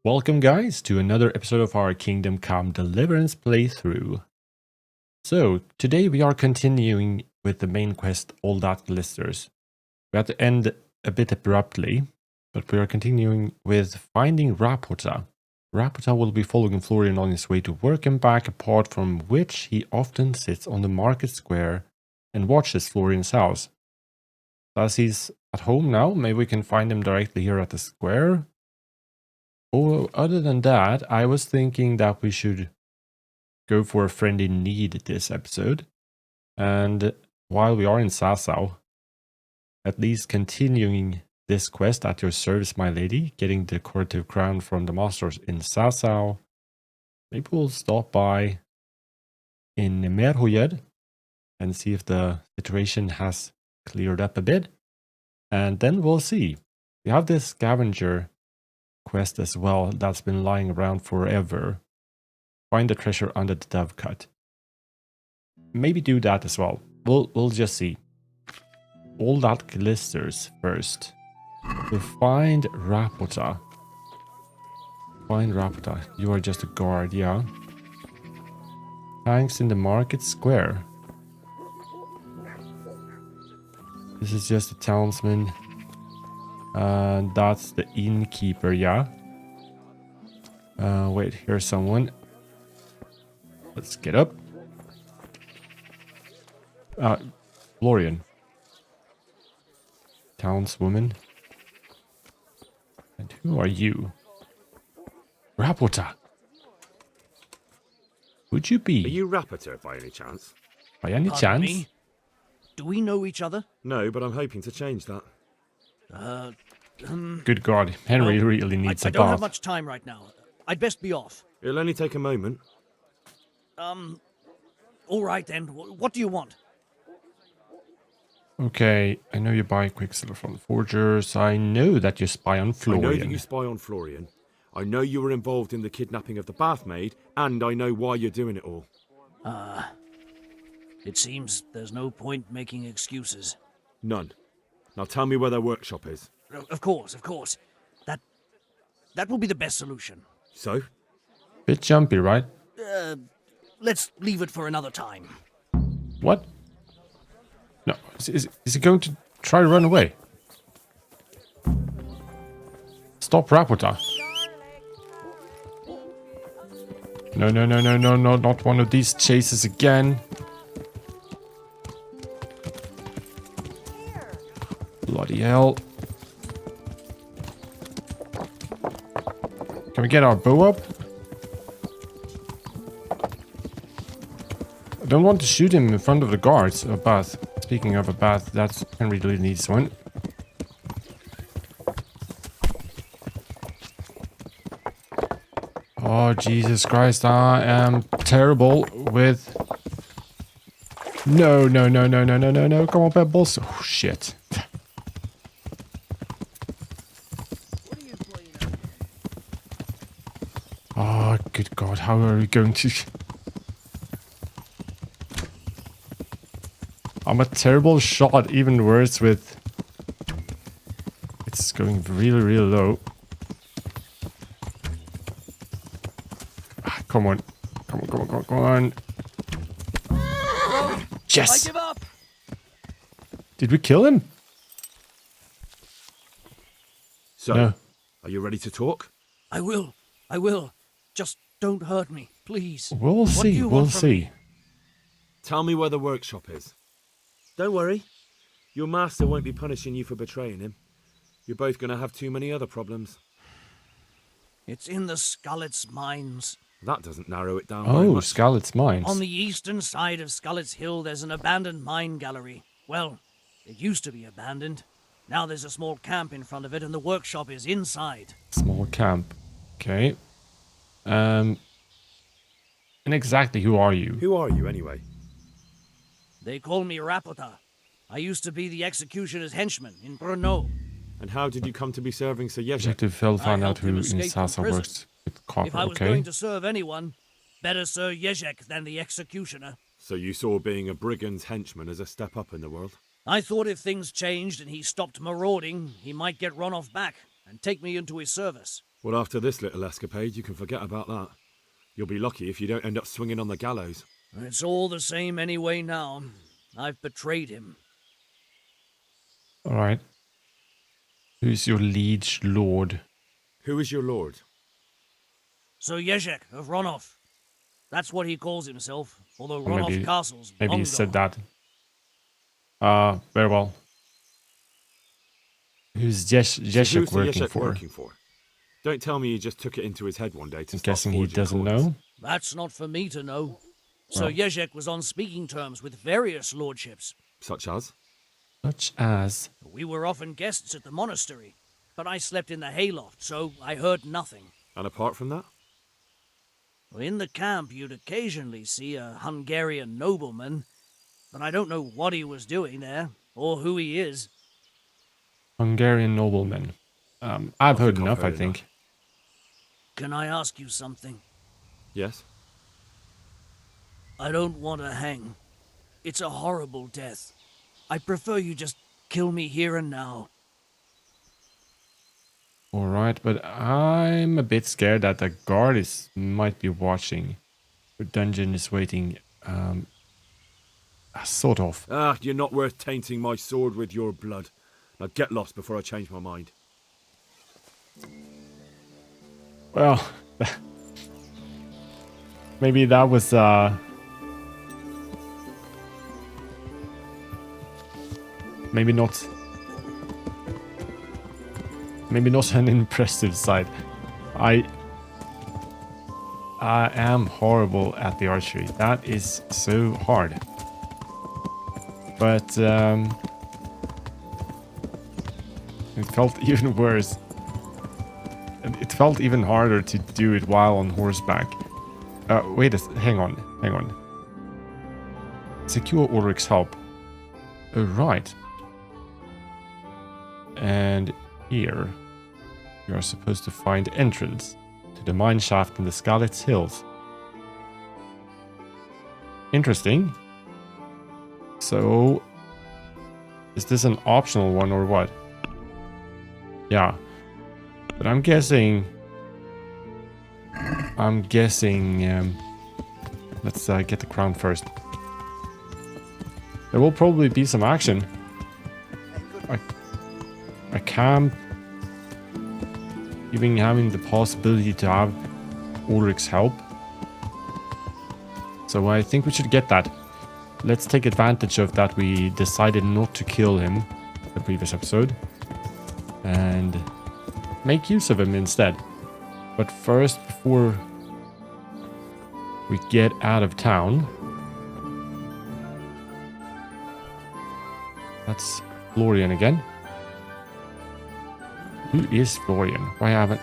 Welcome guys to another episode of our Kingdom Come Deliverance playthrough. So, today we are continuing with the main quest, All That Glisters. We had to end a bit abruptly, but we are continuing with finding Rapota. Rapota will be following Florian on his way to work and back, apart from which he often sits on the market square and watches Florian's house. As he's at home now, maybe we can find him directly here at the square. Oh, other than that, I was thinking that we should go for a friend in need this episode. And while we are in Sasau, at least continuing this quest at your service, my lady, getting the decorative crown from the masters in Sasau. Maybe we'll stop by in Merhojed and see if the situation has cleared up a bit. And then we'll see. We have this scavenger quest as well that's been lying around forever. Find the treasure under the dove cut. Maybe do that as well. We'll just see. All That Glisters first. To find Rapota. Find Rapota. You are just a guard, yeah. Thanks in the market square. This is just a townsman. That's the innkeeper, yeah. Wait, here's someone. Let's get up. Florian. Townswoman. And who are you? Rapota. Would you be? Are you Rapota by any chance? By any Pardon chance? me? Do we know each other? No, but I'm hoping to change that. Good God, Henry really needs I a don't have bath. much time right now. I'd best be off. It'll only take a moment. All right then. What do you want? Okay, I know you buy Quicksilver from the forgers. I know that you spy on I Florian. know that you spy on Florian. I know you were involved in the kidnapping of the bathmaid, and I know why you're doing it all. It seems there's no point making excuses. None. Now tell me where their workshop is. Of course. That will be the best solution. So? Bit jumpy, right? Let's leave it for another time. What? No, is he going to try to run away? Stop, Rapota. No, not one of these chases again. Bloody hell. Can we get our bow up? I don't want to shoot him in front of the guards. A bath. Speaking of a bath, that Henry really needs one. Oh, Jesus Christ. I am terrible with... No. Come on, Pebbles. Oh, shit. Oh, good God. How are we going to... I'm a terrible shot, even worse with... It's going really low. Ah, come on. Come on. Yes! I give up. Did we kill him? So, No. are you ready to talk? I will. Just don't hurt me, please. We'll What do see, you we'll want from see. me? Tell me where the workshop is. Don't worry. Your master won't be punishing you for betraying him. You're both going to have too many other problems. It's in the Skullet's mines. That doesn't narrow it down very Oh, much. Scarlet's Mines. On the eastern side of Skullet's Hill, there's an abandoned mine gallery. Well, it used to be abandoned. Now there's a small camp in front of it, and the workshop is inside. Small camp. Okay. And exactly who are you? Who are you, anyway? They call me Rapota. I used to be the executioner's henchman in Brno. And how did you come to be serving Sir Yezhek? Detective Phil found out helped who him in escape from Sasa prison. works with copper, If I was okay? going to serve anyone, better Sir Yezhek than the executioner. So you saw being a brigand's henchman as a step up in the world? I thought if things changed and he stopped marauding, he might get run off back and take me into his service. Well, after this little escapade, you can forget about that. You'll be lucky if you don't end up swinging on the gallows. It's all the same anyway now. I've betrayed him. Alright. Who's your liege lord? Who is your lord? Sir Yezhek of Ronov. That's what he calls himself, although Or Ronov Castle's maybe long he said gone. that. Very well. Who's So Jeshuk who's the working Yeshek for? working for? Don't tell me he just took it into his head one day to I'm start guessing he forging doesn't cords. know. That's not for me to know. Sir Well. Yezhek was on speaking terms with various lordships. Such as? Such as... We were often guests at the monastery, but I slept in the hayloft, so I heard nothing. And apart from that? In the camp, you'd occasionally see a Hungarian nobleman, but I don't know what he was doing there, or who he is. Hungarian nobleman. I've heard enough, I enough. think. Can I ask you something? Yes? I don't want to hang. It's a horrible death. I prefer you just kill me here and now. Alright, but I'm a bit scared that the guard might be watching. The dungeon is waiting. Sort of. Ah, you're not worth tainting my sword with your blood. Now get lost before I change my mind. Well, maybe that was maybe not an impressive sight. I am horrible at the archery. That is so hard. But it felt even worse. And it felt even harder to do it while on horseback. Hang on. Secure Ulrich's help. Oh, right. And here, you are supposed to find entrance to the mine shaft in the Skalitz Hills. Interesting. So, is this an optional one or what? Yeah. But I'm guessing, let's get the crown first. There will probably be some action. A camp, even having the possibility to have Ulrich's help. So I think we should get that. Let's take advantage of that we decided not to kill him the previous episode. And make use of him instead. But first, before we get out of town, that's Florian again. Who is Florian? Why haven't...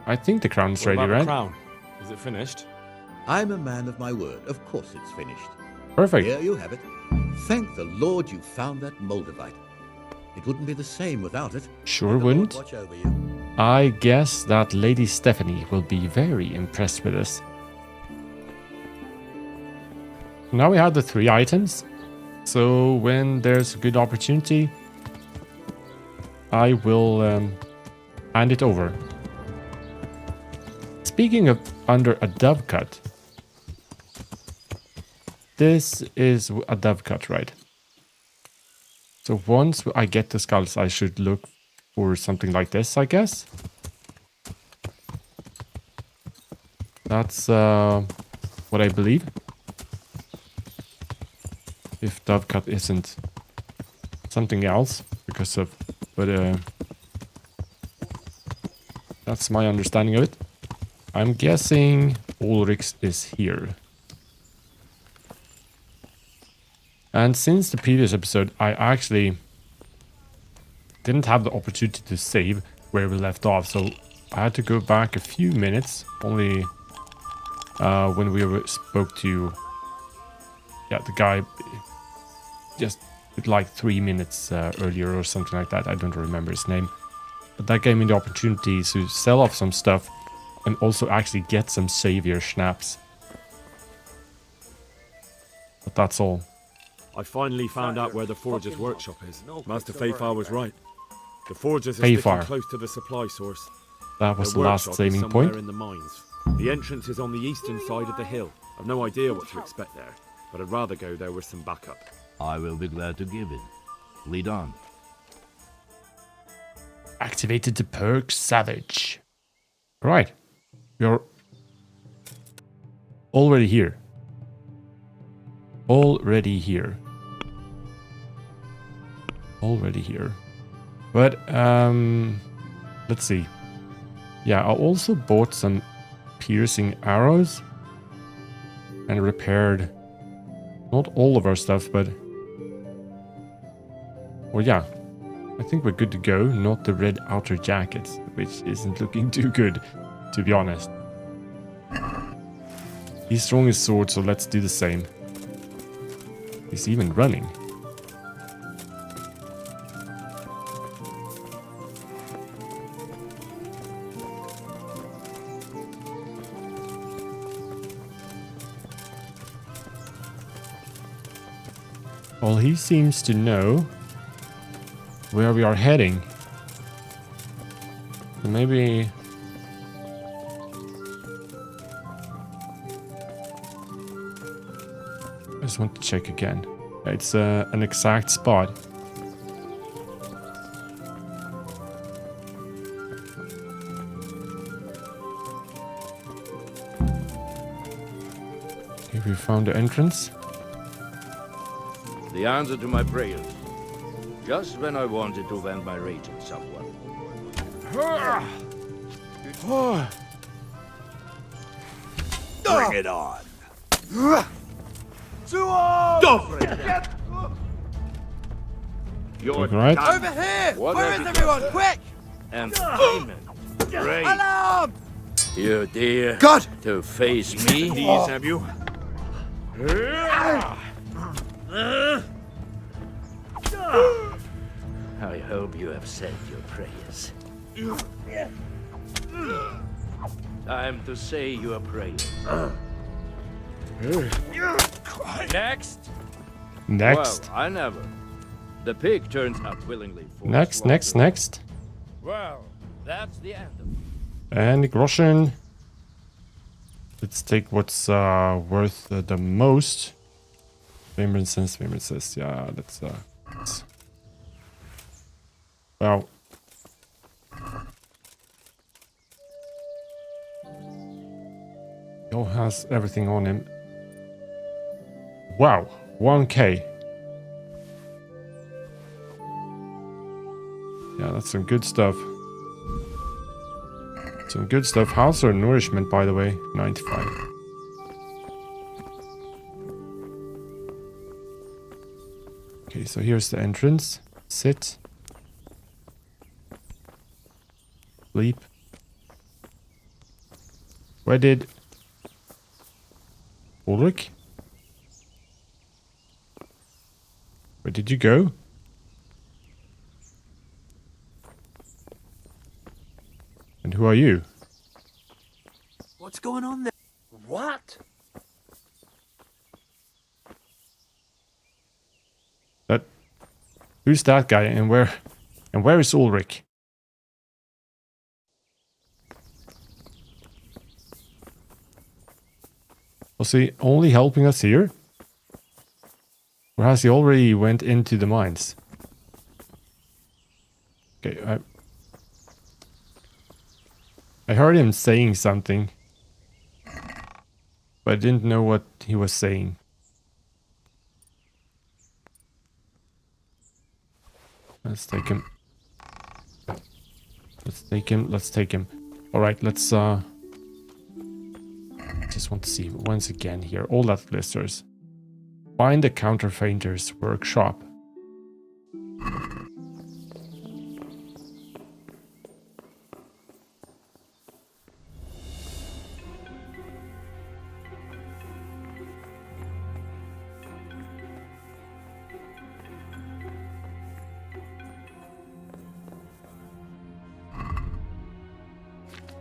I think the crown's What ready, about the right? crown? Is it finished? I'm a man of my word. Of course it's finished. Perfect. Here you have it. Thank the Lord you found that Moldavite. It wouldn't be the same without it. Sure May the wouldn't. Lord watch over you. I guess that Lady Stephanie will be very impressed with us. Now we have the 3 items. So when there's a good opportunity, I will hand it over. Speaking of under a dove cut, this is a dove cut, right? So once I get the skulls, I should look for something like this, I guess. That's what I believe. If dove cut isn't something else, because of, but that's my understanding of it. I'm guessing Ulrich's is here. And since the previous episode, I actually didn't have the opportunity to save where we left off, so I had to go back a few minutes, only when we spoke to the guy just like 3 minutes earlier or something like that. I don't remember his name. But that gave me the opportunity to sell off some stuff and also actually get some savior schnapps. But that's all. I finally found out where the forger's workshop is. Master Fafar was right. The forgers are Hey, sticking far. close to the supply source. That was Their the last workshop is saving somewhere point. in the mines. The entrance is on the eastern side of the hill. I've no idea what to expect there, but I'd rather go there with some backup. I will be glad to give it. Lead on. Activated the perk Savage. Right. We're already here. Already here. Already here. But, let's see. Yeah, I also bought some piercing arrows and repaired not all of our stuff, but well, yeah, I think we're good to go. Not the red outer jackets, which isn't looking too good, to be honest. He's strong as sword, so let's do the same. He's even running. Well, he seems to know where we are heading. So maybe... I just want to check again. It's an exact spot. Here we found the entrance. The answer to my prayers. Just when I wanted to vent my rage at someone. Bring it on. You're All right. done. Over here! What Where have is you everyone? got? Quick! And payment. Great. Alarm! You dare God! to face me? These have you? I hope you have said your prayers. Time to say your prayers. Next. Next. Well, I never. The pig turns up willingly for Next, slaughter. next. Well, that's the end of it. And groschen. Let's take what's worth the most. Remembrances. Yeah, let's wow. He all has everything on him. Wow, 1k. Yeah, that's some good stuff. Some good stuff. How's our nourishment, by the way? 95. Okay, so here's the entrance. Sit. Sleep. Where did... Ulrich? Where did you go? And who are you? What's going on there? What? Who's that guy and where is Ulrich? Was he only helping us here? Or has he already went into the mines? Okay, I heard him saying something, but I didn't know what he was saying. Let's take him. Let's take him. Alright, let's just want to see once again here. All that blisters. Find the counterfeiter's workshop.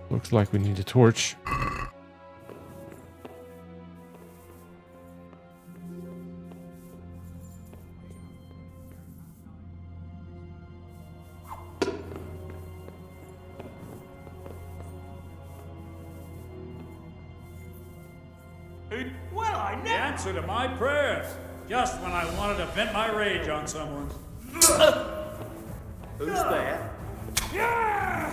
Looks like we need a torch. Well, I never... The answer to my prayers. Just when I wanted to vent my rage on someone. Who's there? Now.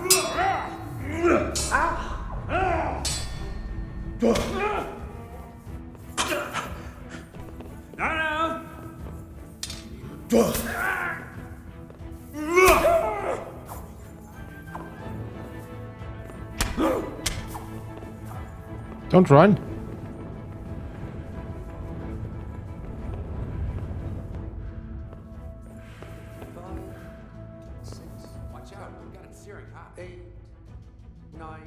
Don't run. Watch out, we've got it searing hot. 8, 9,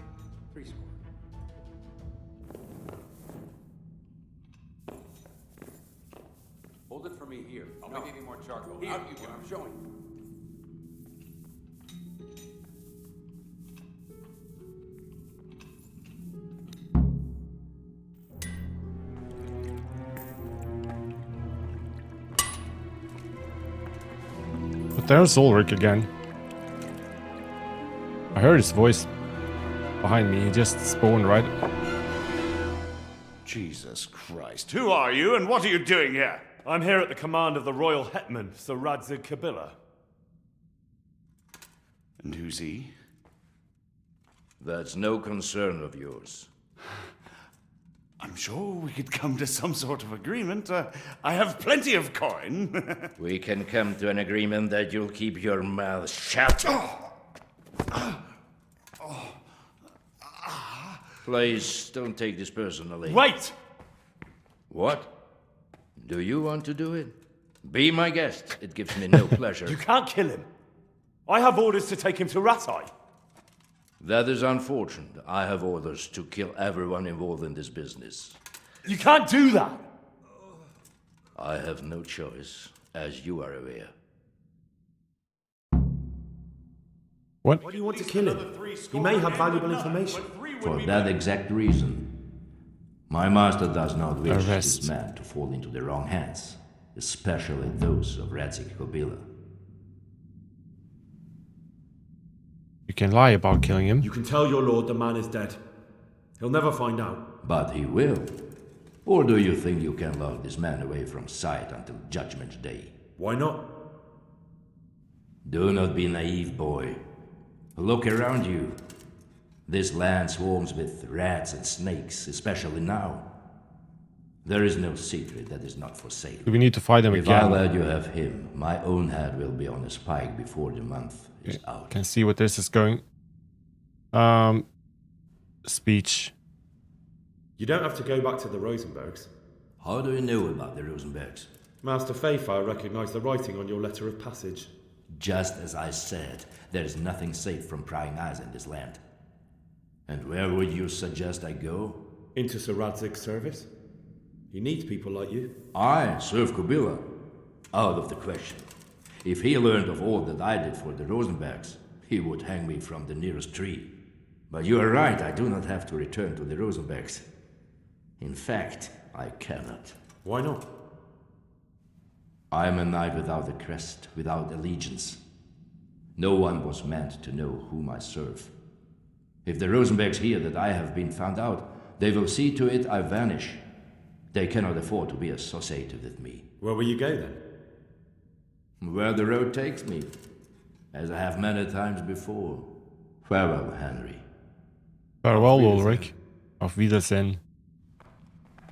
3 score. Hold it for me here. I'll make any more charcoal. Here, you go. I'm showing. But there's Ulrich again. I heard his voice behind me. He just spawned right. Jesus Christ. Who are you and what are you doing here? I'm here at the command of the royal hetman, Sir Radzig Kabila. And who's he? That's no concern of yours. I'm sure we could come to some sort of agreement. I have plenty of coin. We can come to an agreement that you'll keep your mouth shut. Please, don't take this personally. Wait! What? Do you want to do it? Be my guest. It gives me no pleasure. You can't kill him. I have orders to take him to Ratai. That is unfortunate. I have orders to kill everyone involved in this business. You can't do that! I have no choice, as you are aware. What? Why do you want to kill him? He may have valuable information. For that exact reason, my master does not wish Arrest. this man to fall into the wrong hands, especially those of Radzig Kabila. You can lie about killing him. You can tell your lord the man is dead. He'll never find out. But he will. Or do you think you can lock this man away from sight until Judgment Day? Why not? Do not be naive, boy. Look around you. This land swarms with rats and snakes, especially now. There is no secret that is not for sale. Do we need to fight him If I again? let you have him, my own head will be on a spike before the month is out. Can see what this is going. Speech. You don't have to go back to the Rosenbergs. How do you know about the Rosenbergs? Master Fayfire recognized the writing on your letter of passage. Just as I said, there is nothing safe from prying eyes in this land. And where would you suggest I go? Into Sir Radzig's service. He needs people like you. I serve Kabila. Out of the question. If he learned of all that I did for the Rosenbergs, he would hang me from the nearest tree. But you are right, I do not have to return to the Rosenbergs. In fact, I cannot. Why not? I am a knight without a crest, without allegiance. No one was meant to know whom I serve. If the Rosenbergs hear that I have been found out, they will see to it I vanish. They cannot afford to be associated with me. Where will you go then? Where the road takes me, as I have many times before. Farewell, Henry. Farewell, Ulrich. Auf Wiedersehen.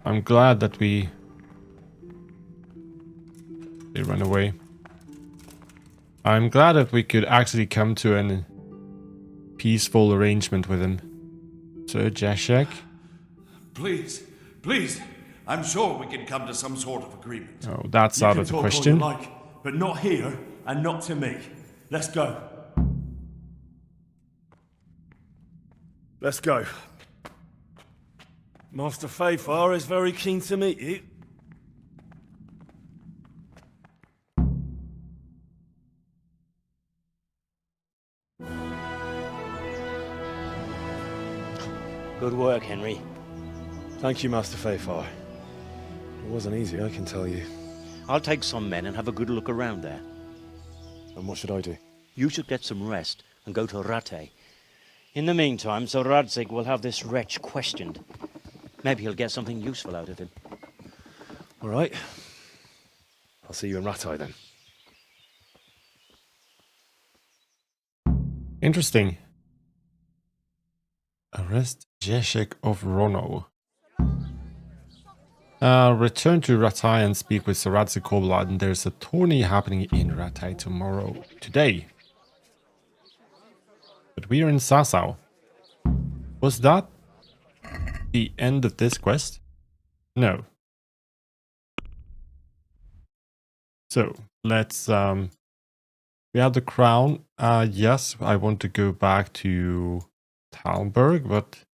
I'm glad that they ran away. I'm glad that we could actually come to a peaceful arrangement with him. Sir Jashak? Please, please. I'm sure we can come to some sort of agreement. Oh, that's out of the question. But not here and not to me. Let's go. Let's go. Master Fayfire is very keen to meet you. Good work, Henry. Thank you, Master Fayfire. It wasn't easy, I can tell you. I'll take some men and have a good look around there. And what should I do? You should get some rest and go to Rattay. In the meantime, Sir Radzig will have this wretch questioned. Maybe he'll get something useful out of him. All right. I'll see you in Ratai then. Interesting. Arrest Jeshek of Rono. Return to Ratai and speak with Saradze Koblad, and there's a tourney happening in Ratai today. But we are in Sasau. Was that the end of this quest? No. So, let's, we have the crown. Yes, I want to go back to Talmberg, but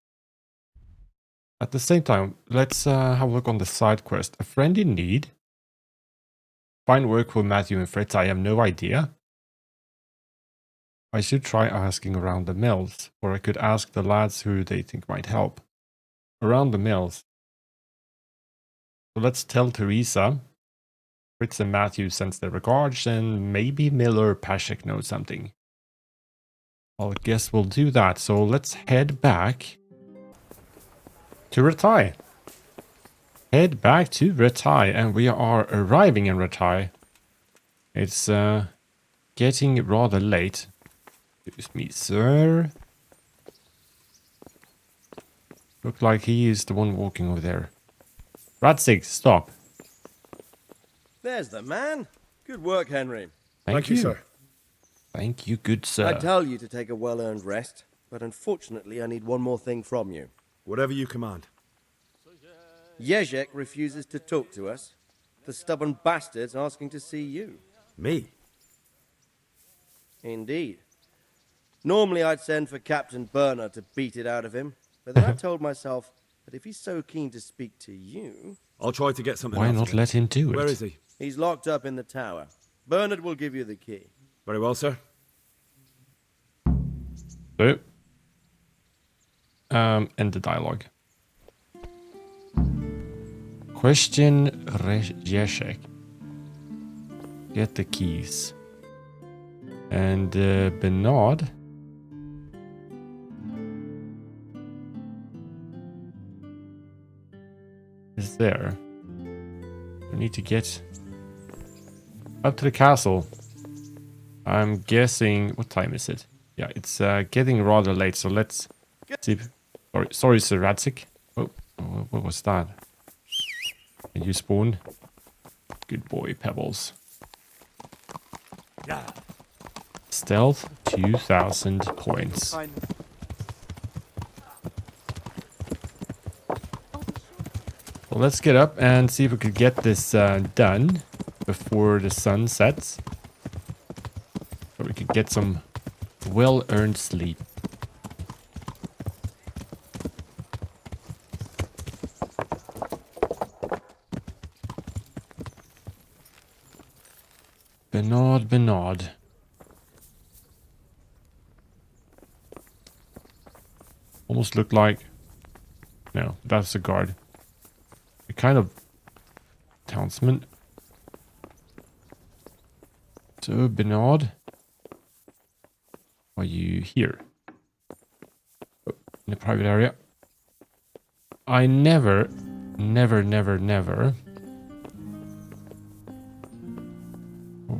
at the same time, let's have a look on the side quest. A friend in need. Find work for Matthew and Fritz. I have no idea. I should try asking around the mills, or I could ask the lads who they think might help. Around the mills. So let's tell Teresa. Fritz and Matthew sends their regards, and maybe Miller or Pashek knows something. I guess we'll do that. So let's head back to Ratai. Head back to Ratai, and we are arriving in Ratai. It's getting rather late. Excuse me, sir. Look like he is the one walking over there. Ratzig, stop. There's the man. Good work, Henry. Thank you, sir. Thank you, good sir. I tell you to take a well-earned rest, but unfortunately I need one more thing from you. Whatever you command. Jezek refuses to talk to us. The stubborn bastard's asking to see you. Me? Indeed. Normally I'd send for Captain Burner to beat it out of him, but then I told myself that if he's so keen to speak to you... I'll try to get something Why out not of him. let him do it? Where is he? He's locked up in the tower. Bernard will give you the key. Very well, sir. So, end the dialogue. Question Jeszek. Get the keys. And Bernard. Is there. We need to get up to the castle. I'm guessing... What time is it? Yeah, it's getting rather late, so let's see. Sorry, Sir Radzik. Oh, what was that? Can you spawn? Good boy, Pebbles. Yeah. Stealth, 2,000 points. Well, let's get up and see if we could get this done before the sun sets. So we could get some well-earned sleep. Bernard. Almost looked like... No, that's a guard. A kind of townsman. So, Bernard, are you here? Oh, in the private area. I never.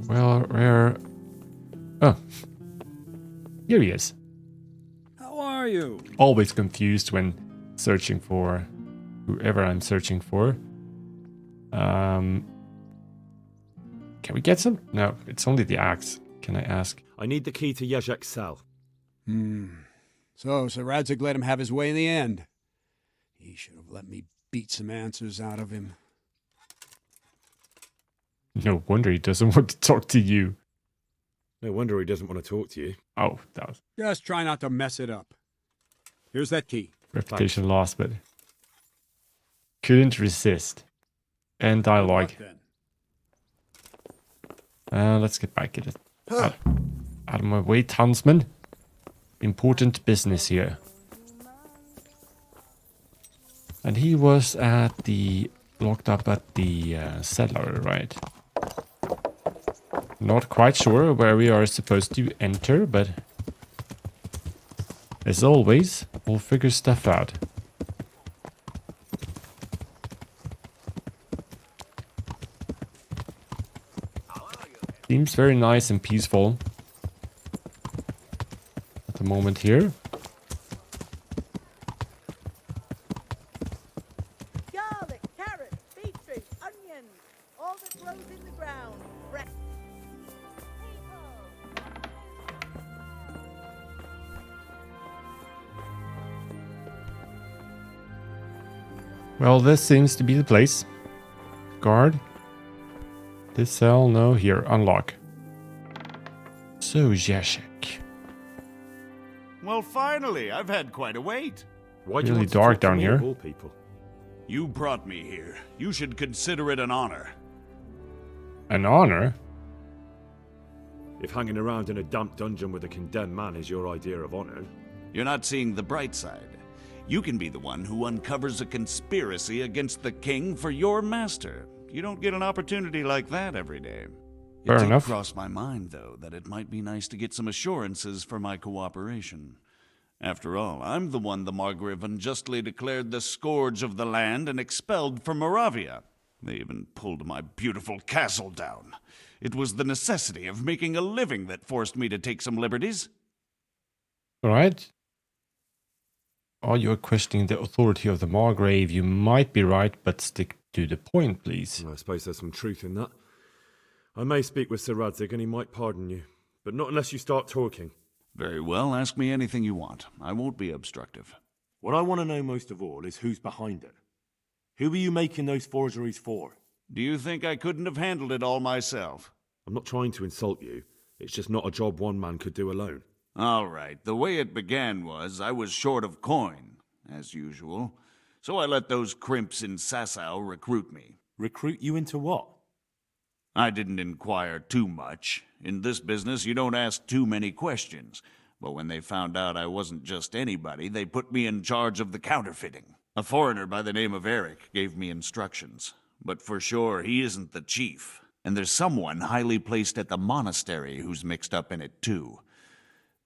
Well, where? Oh, here he is. How are you? Always confused when searching for whoever I'm searching for. Can we get some? No, it's only the axe. Can I ask? I need the key to Jezek's cell. So Sir Radzig let him have his way in the end. He should have let me beat some answers out of him. No wonder he doesn't want to talk to you. No wonder he doesn't want to talk to you. Oh, that was Just try not to mess it up. Here's that key. reputation lost, but couldn't resist. And dialogue. Good luck, then. Let's get back at it. Out of my way, townsman. Important business here. And he was locked up at the cellar, right? Not quite sure where we are supposed to enter, but as always, we'll figure stuff out. Seems very nice and peaceful at the moment here. Garlic, carrots, beetroot, onions, all that grows in the ground. Well, this seems to be the place. Guard. This cell, no, here, unlock. So, Zeshek. Well, finally, I've had quite a wait. Why do you Really want to dark talk to down me here. of all people? You brought me here. You should consider it an honor. An honor? If hanging around in a damp dungeon with a condemned man is your idea of honor. You're not seeing the bright side. You can be the one who uncovers a conspiracy against the king for your master. You don't get an opportunity like that every day. Fair It did enough. cross my mind, though, that it might be nice to get some assurances for my cooperation. After all, I'm the one the Margrave unjustly declared the scourge of the land and expelled from Moravia. They even pulled my beautiful castle down. It was the necessity of making a living that forced me to take some liberties. Alright. Are you questioning the authority of the Margrave? You might be right, but stick to the point, please. I suppose there's some truth in that. I may speak with Sir Radzig and he might pardon you, but not unless you start talking. Very well, ask me anything you want. I won't be obstructive. What I want to know most of all is who's behind it. Who are you making those forgeries for? Do you think I couldn't have handled it all myself? I'm not trying to insult you. It's just not a job one man could do alone. All right, the way it began was I was short of coin, as usual. So I let those crimps in Sasau recruit me. Recruit you into what? I didn't inquire too much. In this business, you don't ask too many questions. But when they found out I wasn't just anybody, they put me in charge of the counterfeiting. A foreigner by the name of Eric gave me instructions. But for sure, he isn't the chief. And there's someone highly placed at the monastery who's mixed up in it too.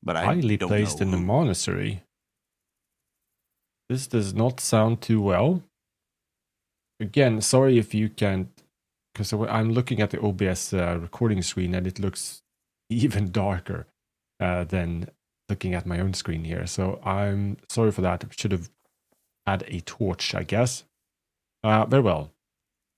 But I Highly don't placed know in the who. monastery. This does not sound too well. Again, sorry if you can't, because I'm looking at the OBS recording screen and it looks even darker than looking at my own screen here. So I'm sorry for that. I should have had a torch, I guess. Very well.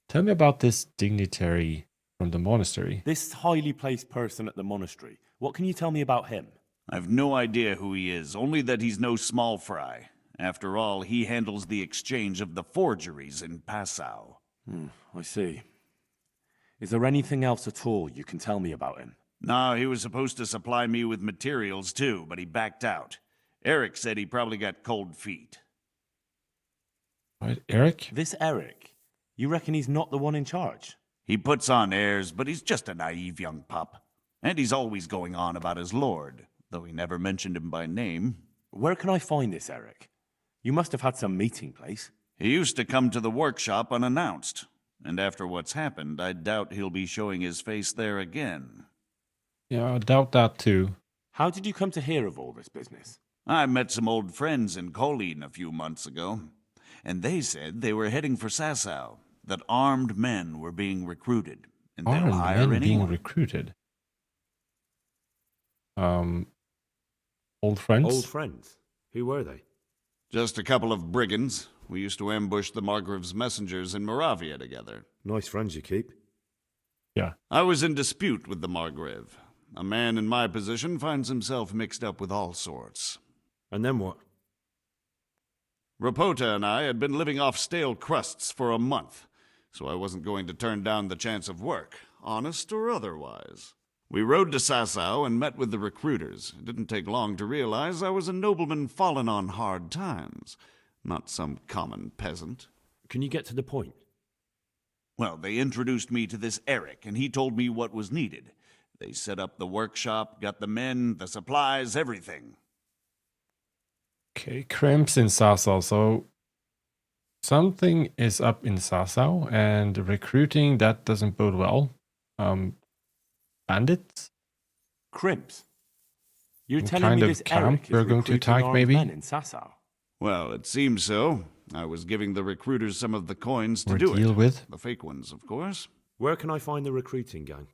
Tell me about this dignitary from the monastery. This highly placed person at the monastery. What can you tell me about him? I've no idea who he is, only that he's no small fry. After all, he handles the exchange of the forgeries in Passau. I see. Is there anything else at all you can tell me about him? No, he was supposed to supply me with materials too, but he backed out. Eric said he probably got cold feet. Right, Eric? This Eric? You reckon he's not the one in charge? He puts on airs, but he's just a naive young pup. And he's always going on about his lord, though he never mentioned him by name. Where can I find this Eric? You must have had some meeting place. He used to come to the workshop unannounced. And after what's happened, I doubt he'll be showing his face there again. Yeah, I doubt that too. How did you come to hear of all this business? I met some old friends in Colleen a few months ago, and they said they were heading for Sasau, that armed men were being recruited, and they'll hire Armed men being anyone. recruited. Old friends? Old friends? Who were they? Just a couple of brigands. We used to ambush the Margrave's messengers in Moravia together. Nice friends you keep. Yeah. I was in dispute with the Margrave. A man in my position finds himself mixed up with all sorts. And then what? Rapota and I had been living off stale crusts for a month, so I wasn't going to turn down the chance of work, honest or otherwise. We rode to Sasau and met with the recruiters. It didn't take long to realize I was a nobleman fallen on hard times, not some common peasant. Can you get to the point? Well, they introduced me to this Eric, and he told me what was needed. They set up the workshop, got the men, the supplies, everything. Okay, crimps in Sasau. So something is up in Sasau, and recruiting, that doesn't bode well. Bandits? Crimps? You're Some telling kind me of this camp Eric is we're going to recruiting attack, armed maybe? men in Sasau? Well, it seems so. I was giving the recruiters some of the coins to Or do deal it. with? The fake ones, of course. Where can I find the recruiting gang?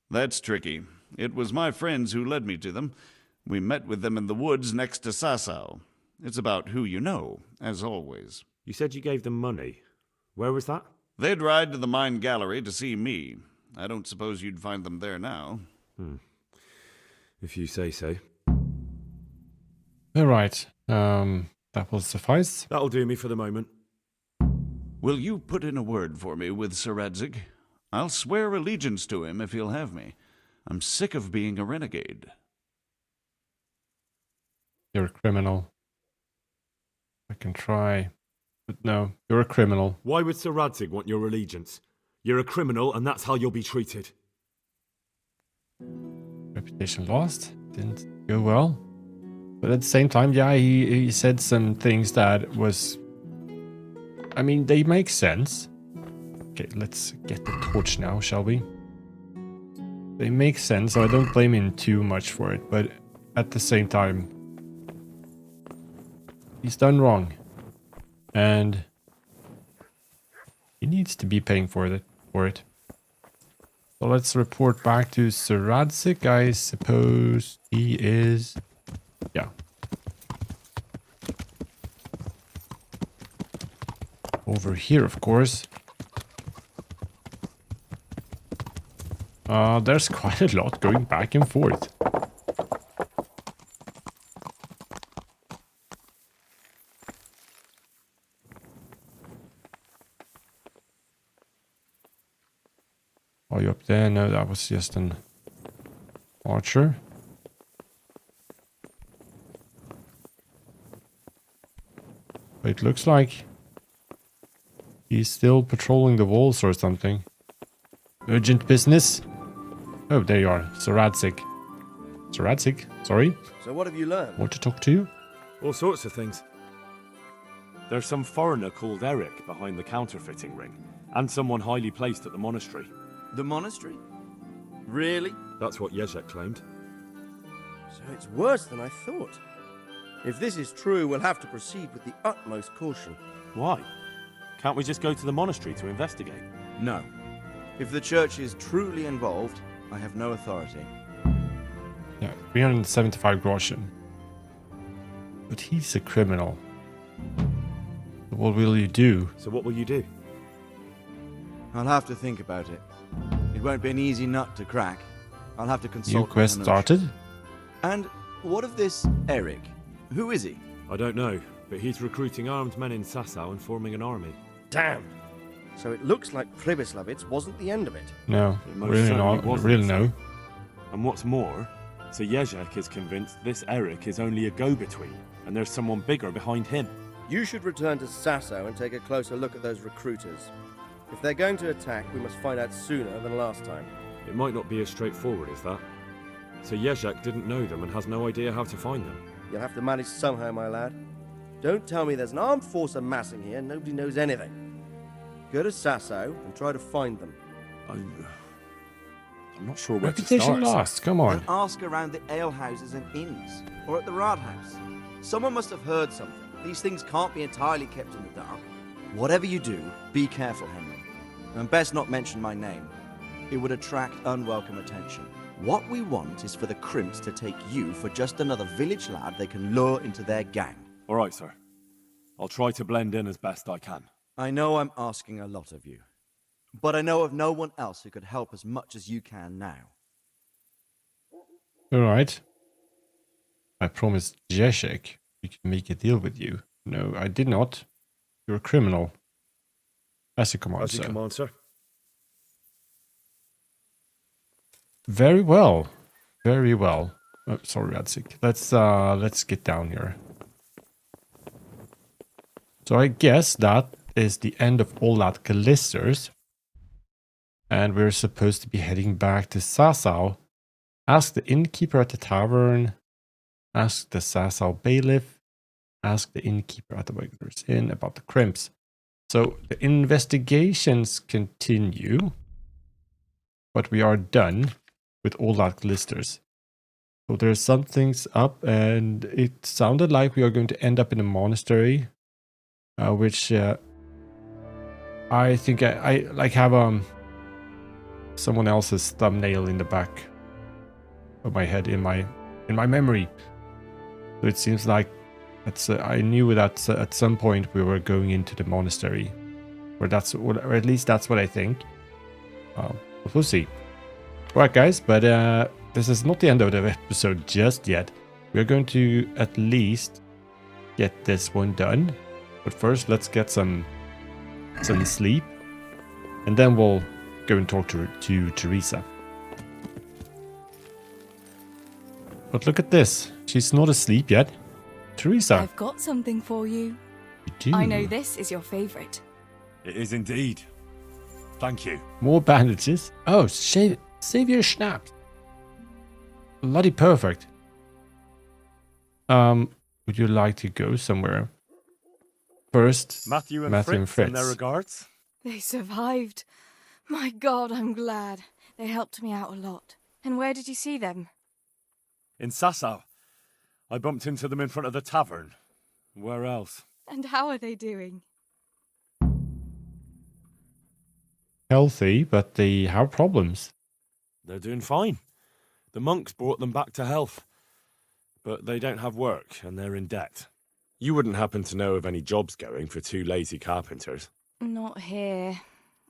That's tricky. It was my friends who led me to them. We met with them in the woods next to Sasau. It's about who you know, as always. You said you gave them money. Where was that? They'd ride to the mine gallery to see me. I don't suppose you'd find them there now. If you say so. Alright, that will suffice. That'll do me for the moment. Will you put in a word for me with Sir Radzig? I'll swear allegiance to him if he'll have me. I'm sick of being a renegade. You're a criminal. I can try. But no, you're a criminal. Why would Sir Radzig want your allegiance? You're a criminal, and that's how you'll be treated. Reputation lost. Didn't go well. But at the same time, yeah, he said some things that was... I mean, they make sense. Okay, let's get the torch now, shall we? They make sense, so I don't blame him too much for it. But at the same time, he's done wrong. And he needs to be paying for it. So let's report back to Sir Radzig. I suppose he is... Yeah. Over here, of course. There's quite a lot going back and forth. Are you up there? No, that was just an archer. But it looks like he's still patrolling the walls or something. Urgent business. Oh, there you are. Sir Radzig. Sir Radzig, sorry. So what have you learned? Want to talk to you? All sorts of things. There's some foreigner called Eric behind the counterfeiting ring, and someone highly placed at the monastery. The monastery? Really? That's what Jezek claimed. So it's worse than I thought. If this is true, we'll have to proceed with the utmost caution. Why? Can't we just go to the monastery to investigate? No. If the church is truly involved, I have no authority. Yeah, 375 groschen. But he's a criminal. What will you do? So what will you do? I'll have to think about it. It won't be an easy nut to crack. I'll have to consult. New quest started? And what of this Eric? Who is he? I don't know, but he's recruiting armed men in Sasau and forming an army. Damn! So it looks like Pribyslavitz wasn't the end of it. No, It most really certainly not. wasn't, Really so. no. And what's more, Sir Jezek is convinced this Eric is only a go-between, and there's someone bigger behind him. You should return to Sasau and take a closer look at those recruiters. If they're going to attack, we must find out sooner than last time. It might not be as straightforward as that. Sir Jezek didn't know them and has no idea how to find them. You'll have to manage somehow, my lad. Don't tell me there's an armed force amassing here and nobody knows anything. Go to Sasau and try to find them. I'm not sure where to Reputation start. lost, come on. And ask around the alehouses and inns, or at the Rathaus. Someone must have heard something. These things can't be entirely kept in the dark. Whatever you do, be careful, Henry. And best not mention my name. It would attract unwelcome attention. What we want is for the crimps to take you for just another village lad they can lure into their gang. All right, sir. I'll try to blend in as best I can. I know I'm asking a lot of you, but I know of no one else who could help as much as you can now. Alright. I promised Jezek we can make a deal with you. No, I did not. You're a criminal. As you command, As you sir. command, sir. Very well. Very well. Oh, sorry, Radzig. Let's get down here. So I guess that is the end of all that glisters. And we're supposed to be heading back to Sasau. Ask the innkeeper at the tavern. Ask the Sasau bailiff. Ask the innkeeper at the Wagoner's Inn about the crimps. So the investigations continue. But we are done with all that glisters. So there's some things up, and it sounded like we are going to end up in a monastery. Which I think I like have someone else's thumbnail in the back of my head in my memory. So it seems like I knew that at some point we were going into the monastery, or at least that's what I think. But we'll see. Right, guys, but this is not the end of the episode just yet. We're going to at least get this one done. But first, let's get some sleep, and then we'll go and talk to Teresa. But look at this. She's not asleep yet. Teresa. I've got something for you. You do? I know this is your favorite. It is indeed. Thank you. More bandages. Oh, Savior Schnaps. Bloody perfect. Would you like to go somewhere? First, Matthew and Fritz send their regards. They survived. My God, I'm glad. They helped me out a lot. And where did you see them? In Sasau. I bumped into them in front of the tavern. Where else? And how are they doing? Healthy, but they have problems. They're doing fine. The monks brought them back to health. But they don't have work, and they're in debt. You wouldn't happen to know of any jobs going for 2 lazy carpenters? Not here.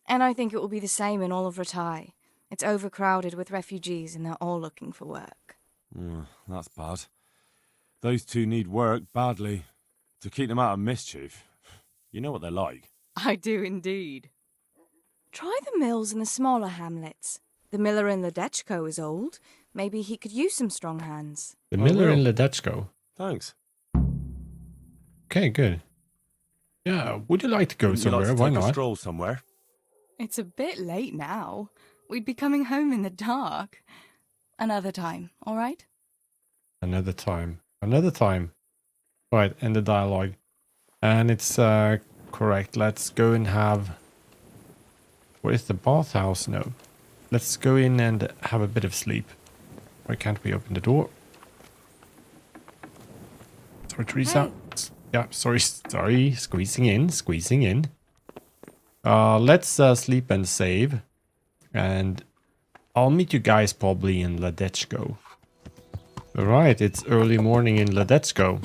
And I think it will be the same in all of Ratai. It's overcrowded with refugees, and they're all looking for work. That's bad. Those 2 need work badly. To keep them out of mischief. You know what they're like. I do indeed. Try the mills in the smaller hamlets. The miller in Ledechko is old. Maybe he could use some strong hands. The miller in Ledechko. Thanks. Okay, good. Yeah, would you like to go somewhere? Why not? A stroll somewhere? It's a bit late now. We'd be coming home in the dark. Another time, all right? Another time. Another time. Right, end the dialogue. And it's correct. Let's go and have... What is the bathhouse? No. Let's go in and have a bit of sleep. Why can't we open the door? Sorry, Teresa. Hey. Yeah, sorry. Squeezing in. Let's sleep and save. And I'll meet you guys probably in Ledechko. Alright, it's early morning in Ledechko.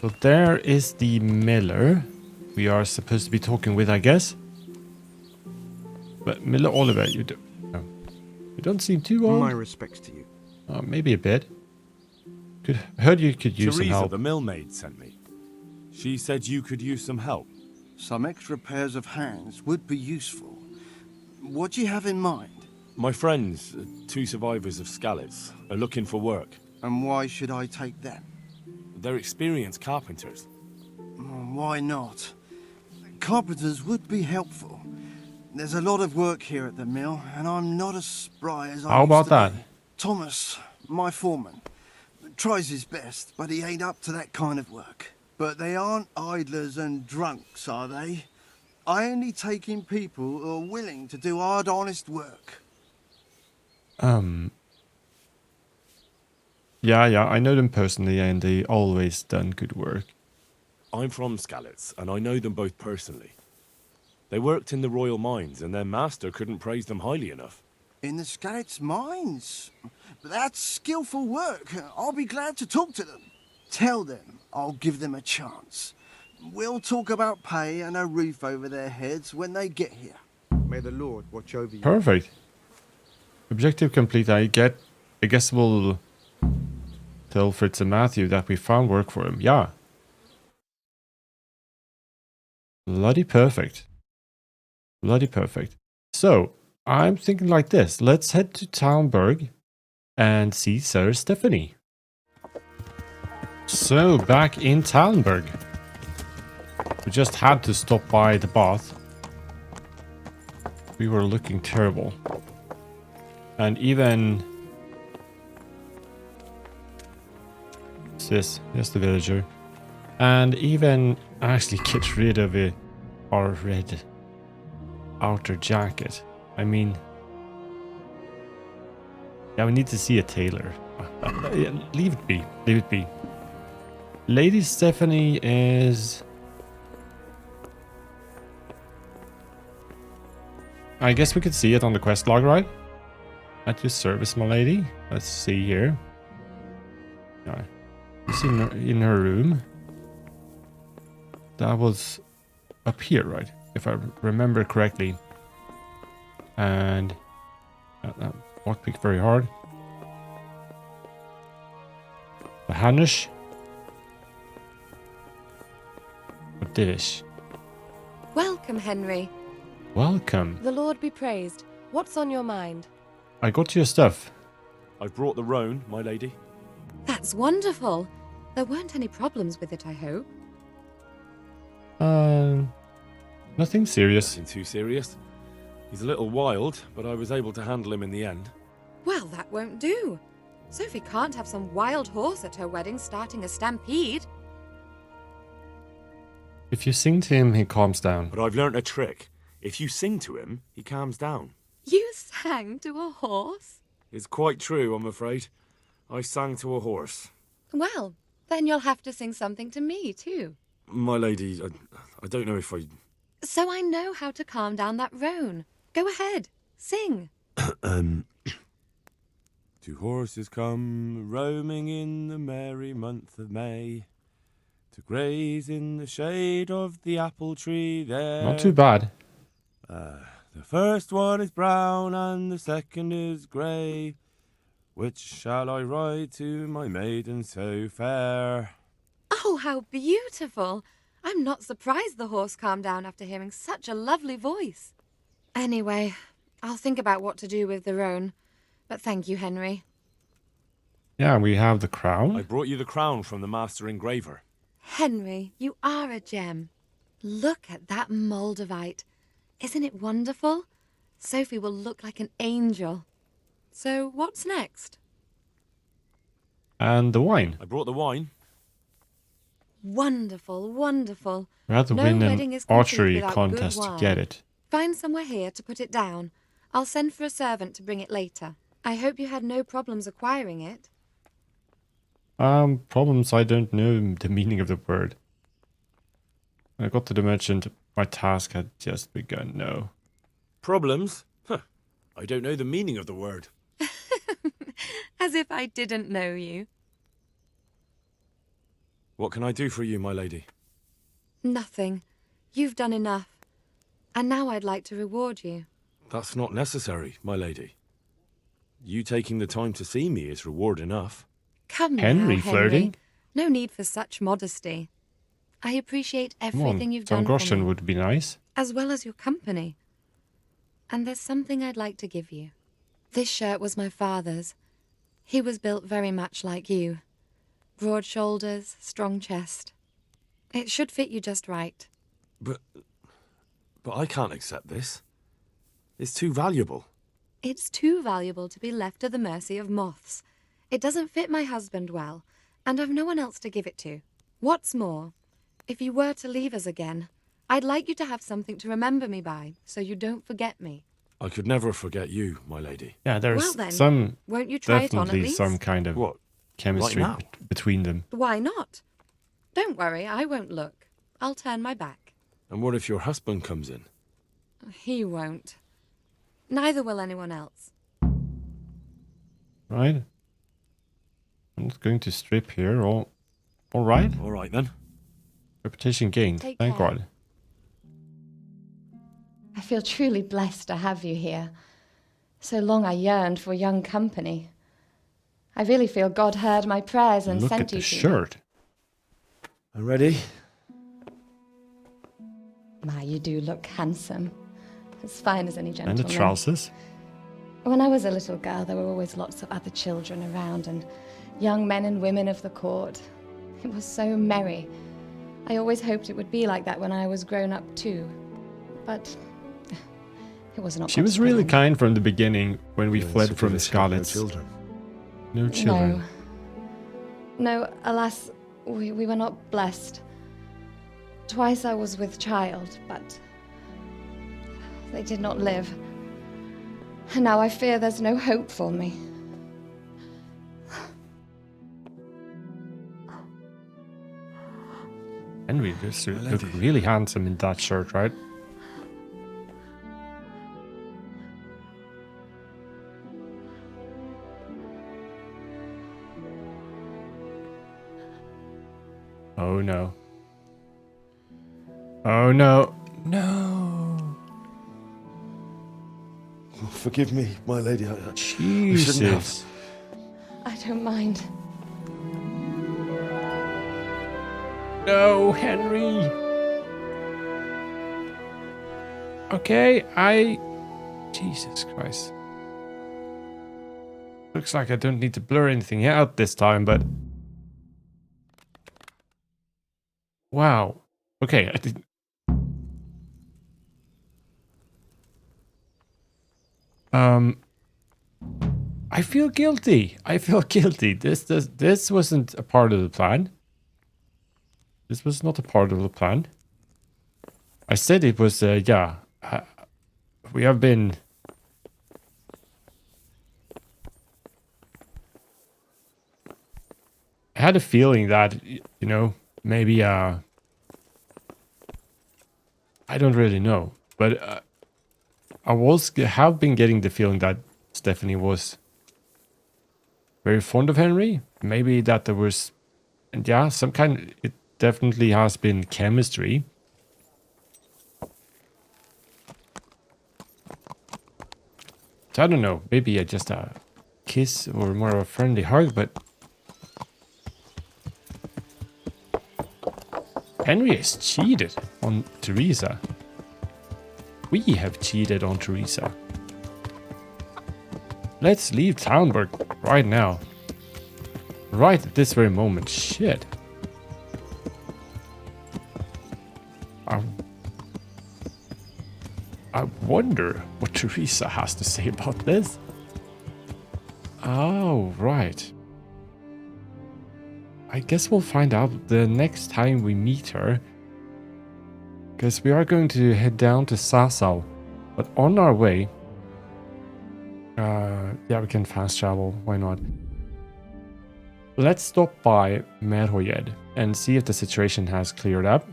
So there is the miller we are supposed to be talking with, I guess. But Miller Oliver, you don't seem too old. My respects to you. Maybe a bit. Heard you could use some help. Teresa, the millmaid, sent me. She said you could use some help. Some extra pairs of hands would be useful. What do you have in mind? My friends, 2 survivors of Skalitz, are looking for work. And why should I take them? They're experienced carpenters. Why not? Carpenters would be helpful. There's a lot of work here at the mill, and I'm not as spry as I How about that? be. Thomas, my foreman, tries his best, but he ain't up to that kind of work. But they aren't idlers and drunks, are they? I only take in people who are willing to do hard, honest work. Yeah, I know them personally, and they always done good work. I'm from Skalitz, and I know them both personally. They worked in the royal mines, and their master couldn't praise them highly enough. In the Skalitz mines? That's skillful work. I'll be glad to talk to them. Tell them I'll give them a chance. We'll talk about pay and a roof over their heads when they get here. May the Lord watch over you. Perfect. Objective complete. I guess we'll tell Fritz and Matthew that we found work for him. Yeah. Bloody perfect. Bloody perfect. So, I'm thinking like this. Let's head to Talmberg and see Sarah Stephanie. So, back in Talmberg. We just had to stop by the bath. We were looking terrible. And even... What's this? Here's the villager. And even actually get rid of our red outer jacket. I mean... Yeah, we need to see a tailor. Yeah, leave it be. Leave it be. Lady Stephanie is... I guess we could see it on the quest log, right? At your service, my lady. Let's see here. Yeah. It's in her room. That was up here, right? If I remember correctly. And lockpick very hard. The Hanish. What dish? Welcome, Henry. Welcome. The Lord be praised. What's on your mind? I got your stuff. I've brought the roan, my lady. That's wonderful. There weren't any problems with it, I hope. Nothing serious. Nothing too serious. He's a little wild, but I was able to handle him in the end. Well, that won't do. Sophie can't have some wild horse at her wedding starting a stampede. If you sing to him, he calms down. But I've learnt a trick. If you sing to him, he calms down. You sang to a horse? It's quite true, I'm afraid. I sang to a horse. Well, then you'll have to sing something to me, too. My lady, I don't know if I... So I know how to calm down that roan. Go ahead, sing. Two horses come roaming in the merry month of May to graze in the shade of the apple tree there. Not too bad. The first one is brown and the second is grey. Which shall I ride to, my maiden so fair? Oh, how beautiful. I'm not surprised the horse calmed down after hearing such a lovely voice. Anyway, I'll think about what to do with the roan. But thank you, Henry. Yeah, we have the crown. I brought you the crown from the master engraver. Henry, you are a gem. Look at that moldavite. Isn't it wonderful? Sophie will look like an angel. So what's next? And the wine. I brought the wine. Wonderful, wonderful. We had to No win wedding an is complete archery without contest good to wine. get it. Find somewhere here to put it down. I'll send for a servant to bring it later. I hope you had no problems acquiring it. Problems, I don't know the meaning of the word. When I got to the merchant, my task had just begun. No. Problems? Huh. I don't know the meaning of the word. As if I didn't know you. What can I do for you, my lady? Nothing. You've done enough. And now I'd like to reward you. That's not necessary, my lady. You taking the time to see me is reward enough. Come Henry now, flirting? No need for such modesty. I appreciate everything you've done Some for groschen me, would be nice. as well as your company. And there's something I'd like to give you. This shirt was my father's. He was built very much like you. Broad shoulders, strong chest. It should fit you just right. But I can't accept this. It's too valuable. It's too valuable to be left to the mercy of moths. It doesn't fit my husband well, and I've no one else to give it to. What's more, if you were to leave us again, I'd like you to have something to remember me by, so you don't forget me. I could never forget you, my lady. Yeah, there's Well then, some won't you try it on at definitely least? some kind of What? chemistry Right now? between them. Why not? Don't worry, I won't look. I'll turn my back. And what if your husband comes in? He won't. Neither will anyone else. Right? I'm not going to strip here. All right. All right then. Reputation gained. Take Thank care. God. I feel truly blessed to have you here. So long I yearned for young company. I really feel God heard my prayers and Look sent at the you to me. shirt. I'm ready. My, you do look handsome. As fine as any And gentleman. the trousers. When I was a little girl, there were always lots of other children around and young men and women of the court. It was so merry. I always hoped it would be like that when I was grown up too. But it was not She was God's really plan. kind from the beginning when we Yeah, fled so from Phyllis had no Scarlet's. children. No children. No, alas, we were not blessed. Twice I was with child, but they did not live. And now I fear there's no hope for me. Henry just looked really handsome in that shirt, right? Oh no. Oh no. No. Forgive me, my lady. I shouldn't have. Jesus. I don't mind. No, Henry. Okay, Jesus Christ. Looks like I don't need to blur anything out this time, but... Wow. Okay, I didn't... I feel guilty. I feel guilty. This wasn't a part of the plan. This was not a part of the plan. I said it was, yeah. We have been... I had a feeling that, you know, maybe, I don't really know. But have been getting the feeling that Stephanie was very fond of Henry. Maybe that there was, and yeah, some kind, it definitely has been chemistry. So I don't know, maybe just a kiss or more of a friendly hug, but Henry has cheated on Teresa. We have cheated on Teresa. Let's leave Talmberg right now. Right at this very moment. Shit. I wonder what Teresa has to say about this. Oh, right. I guess we'll find out the next time we meet her. Because we are going to head down to Sasau. But on our way... yeah, we can fast travel. Why not? Let's stop by Merhojed and see if the situation has cleared up.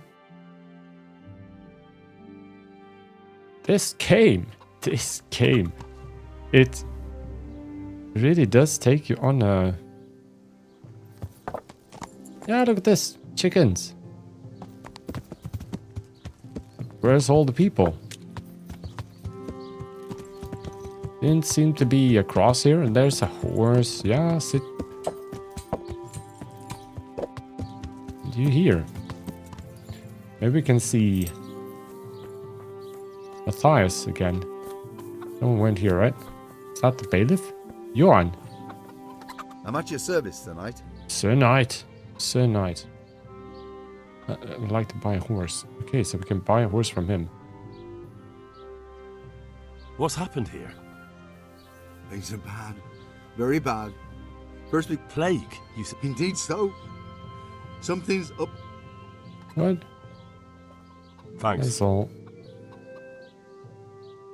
This came. It really does take you on a... Yeah, look at this. Chickens. Where's all the people? Didn't seem to be a cross here, and there's a horse. Yeah, sit. Do you hear? Maybe we can see Matthias again. Someone went here, right? Is that the bailiff? Johan. I'm at your service tonight. Sir Knight. Sir Knight. I would like to buy a horse. Okay, so we can buy a horse from him. What's happened here? Things are bad. Very bad. First week plague, you said. Indeed so. Something's up. What? Thanks. That's all.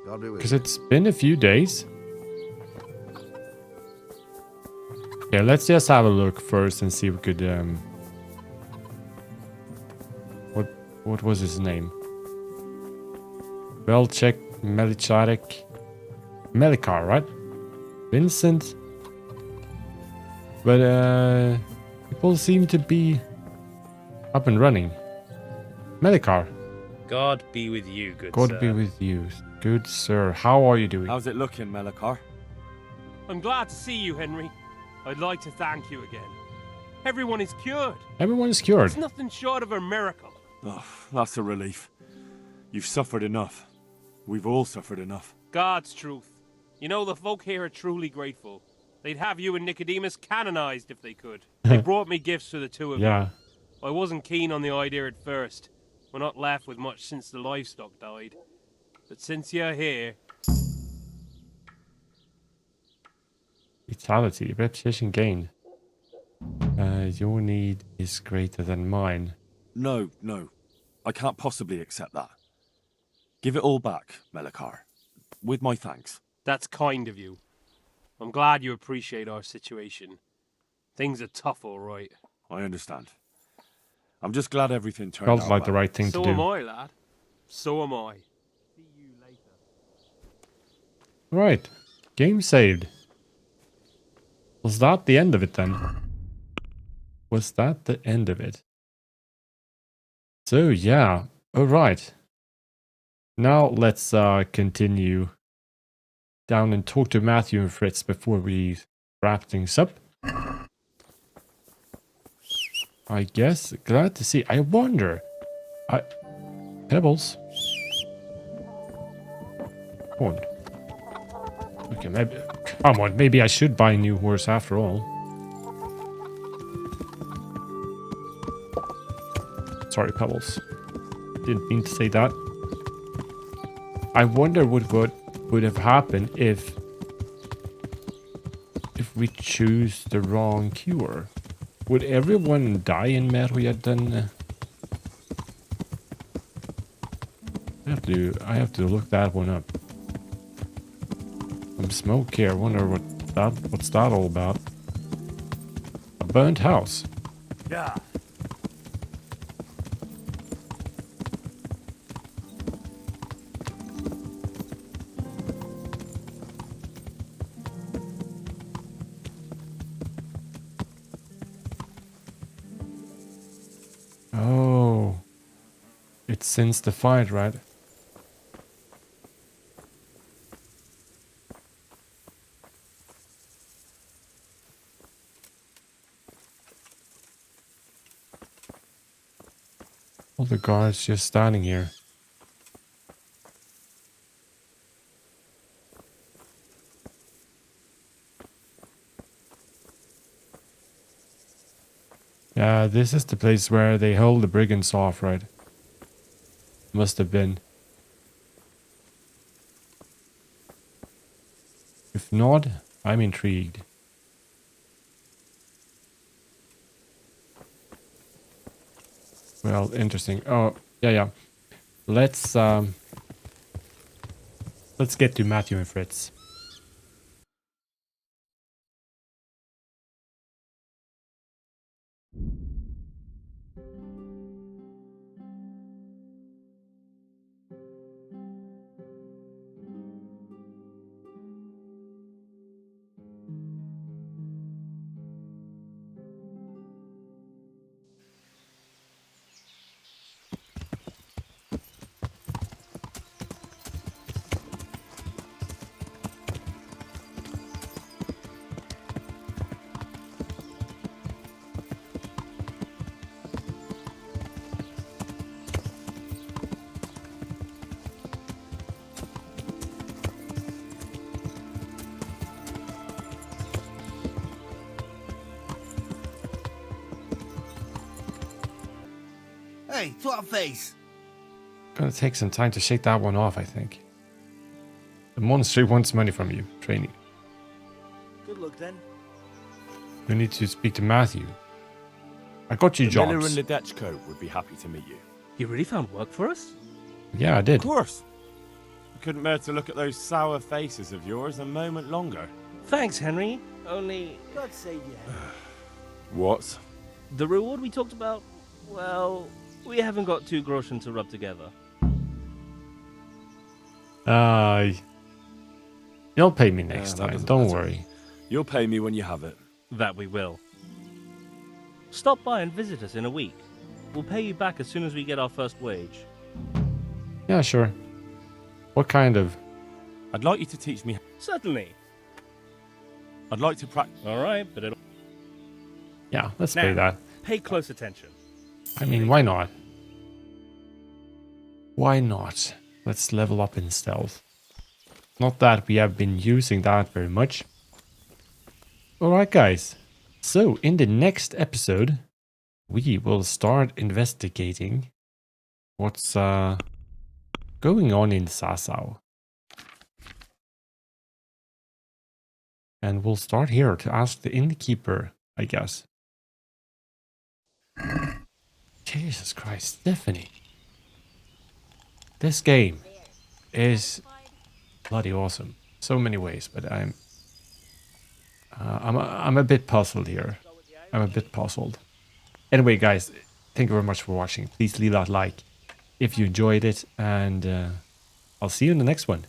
God be with Because you. it's been a few days. Yeah, let's just have a look first and see if we could, What was his name? Belchek, Melicharek, Melikar, right? Vincent. But people seem to be up and running. Melikar. God be with you, good God sir. be with you, good sir. How are you doing? How's it looking, Melikar? I'm glad to see you, Henry. I'd like to thank you again. Everyone is cured. Everyone is cured. It's nothing short of a miracle. Oh, that's a relief. You've suffered enough. We've all suffered enough. God's truth. You know, the folk here are truly grateful. They'd have you and Nicodemus canonized if they could. They brought me gifts for the two of you. Yeah. I wasn't keen on the idea at first. We're not left with much since the livestock died. But since you're here... Vitality, reputation gained. Your need is greater than mine. No. I can't possibly accept that. Give it all back, Melikar. With my thanks. That's kind of you. I'm glad you appreciate our situation. Things are tough, all right. I understand. I'm just glad everything turned out Felt like the right thing to do. So am I, lad. So am I. See you later. Right. Game saved. Was that the end of it then? Was that the end of it? So yeah, all right. Now let's continue down and talk to Matthew and Fritz before we wrap things up. I guess. Glad to see. I wonder. Pebbles. Come on. Okay, maybe. Come on, maybe I should buy a new horse after all. Sorry, Pebbles. Didn't mean to say that. I wonder what would have happened if we choose the wrong cure. Would everyone die in Merwiaden? I have to look that one up. Some smoke here. I wonder what's that all about. A burnt house. Yeah. Oh. It's since the fight, right? All the guards just standing here. Yeah, this is the place where they hold the brigands off, right? Must have been. If not, I'm intrigued. Well, interesting. Oh, yeah. Let's get to Matthew and Fritz. Hey, twat face. Gonna take some time to shake that one off, I think. The monastery wants money from you, training. Good luck then. You need to speak to Matthew. I got you The Miller jobs. and Ledechko would be happy to meet you. You really found work for us? Yeah, I did. Of course. I couldn't bear to look at those sour faces of yours a moment longer. Thanks, Henry. Only... God save you. What? The reward we talked about? Well, we haven't got 2 groschen to rub together. You'll pay me next time, don't worry. You'll pay me when you have it. That we will. Stop by and visit us in a week. We'll pay you back as soon as we get our first wage. Yeah, sure. What kind of? I'd like you to teach me. Certainly. I'd like to practice. All right, but it'll... Yeah, let's Now, pay that. Pay close attention. I mean, why not? Why not? Let's level up in stealth. Not that we have been using that very much. Alright guys, so in the next episode, we will start investigating what's going on in Sasau. And we'll start here to ask the innkeeper, I guess. Jesus Christ, Stephanie. This game is bloody awesome. So many ways, but I'm a bit puzzled here. I'm a bit puzzled. Anyway, guys, thank you very much for watching. Please leave that like if you enjoyed it, and I'll see you in the next one.